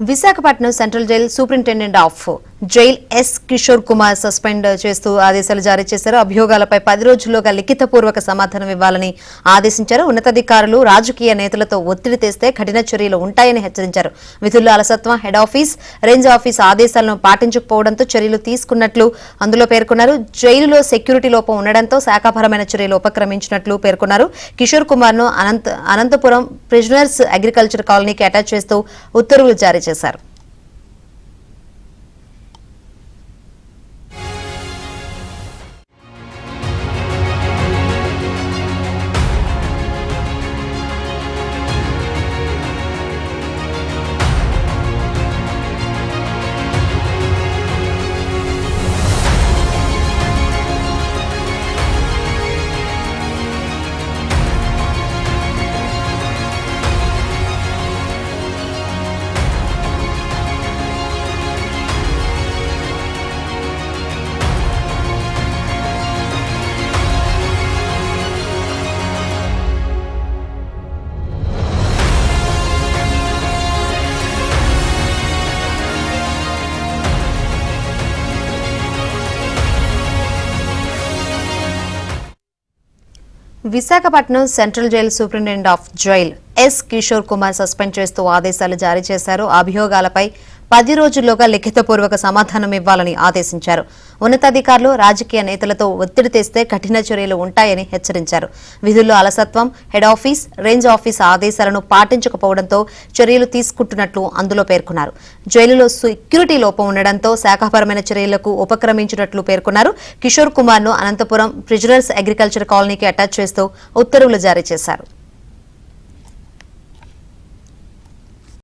Visakhapatnam central jail superintendent of jail S Kishore Kumar suspend చేస్తూ ఆదేశాలు జారీ చేశారు. అభియోగాలపై 10 రోజుల్లోగా లిఖితపూర్వక సమాధానం ఇవ్వాలని ఆదేశించారు. ఉన్నతాధికారులు రాజకీయ నేతలతో ఒత్తిడి తెస్తే కఠిన చర్యలు ఉంటాయని హెచ్చరించారు. విధుల్లో అలసత్వం, హెడ్ ఆఫీస్, రేంజ్ ఆఫీస్ ఆదేశాలను పాటించకపోవడంతో చర్యలు తీసుకున్నట్లు అందులో పేర్కొన్నారు. జైలులో సెక్యూరిటీ లోపం ఉండడంతో శాఖాపరమైన చర్యలు ఉపక్రమించినట్లు పేర్కొన్నారు. కిషోర్ కుమార్ ను అనంతపురం ప్రిజనర్స్ అగ్రికల్చర్ కాలనీకి అటాచ్ చేస్తూ ఉత్తర్వులు జారీ చేశారు. Visakhapatnam central jail superintendent of jail S Kishore Kumar suspend చేస్తూ ఆదేశాలు జారీ చేశారు. అభియోగాలపై 10 రోజుల్లోగా లిఖితపూర్వక సమాధానం ఇవ్వాలని ఆదేశించారు. ఉన్నతాధికారులు రాజకీయ నేతలతో ఒత్తిడి తెస్తే కఠిన చర్యలు ఉంటాయని హెచ్చరించారు. విధుల్లో అలసత్వం, హెడ్ ఆఫీస్, రేంజ్ ఆఫీస్ ఆదేశాలను పాటించకపోవడంతో చర్యలు తీసుకుంటున్నట్లు అందులో పేర్కొన్నారు. జైలులో సెక్యూరిటీ లోపం ఉండడంతో శాఖాపరమైన చర్యలకు ఉపక్రమించినట్లు పేర్కొన్నారు. కిషోర్ కుమార్ ను అనంతపురం ప్రిజనర్స్ అగ్రికల్చర్ కాలనీకి అటాచ్ చేస్తూ ఉత్తర్వులు జారీ చేశారు.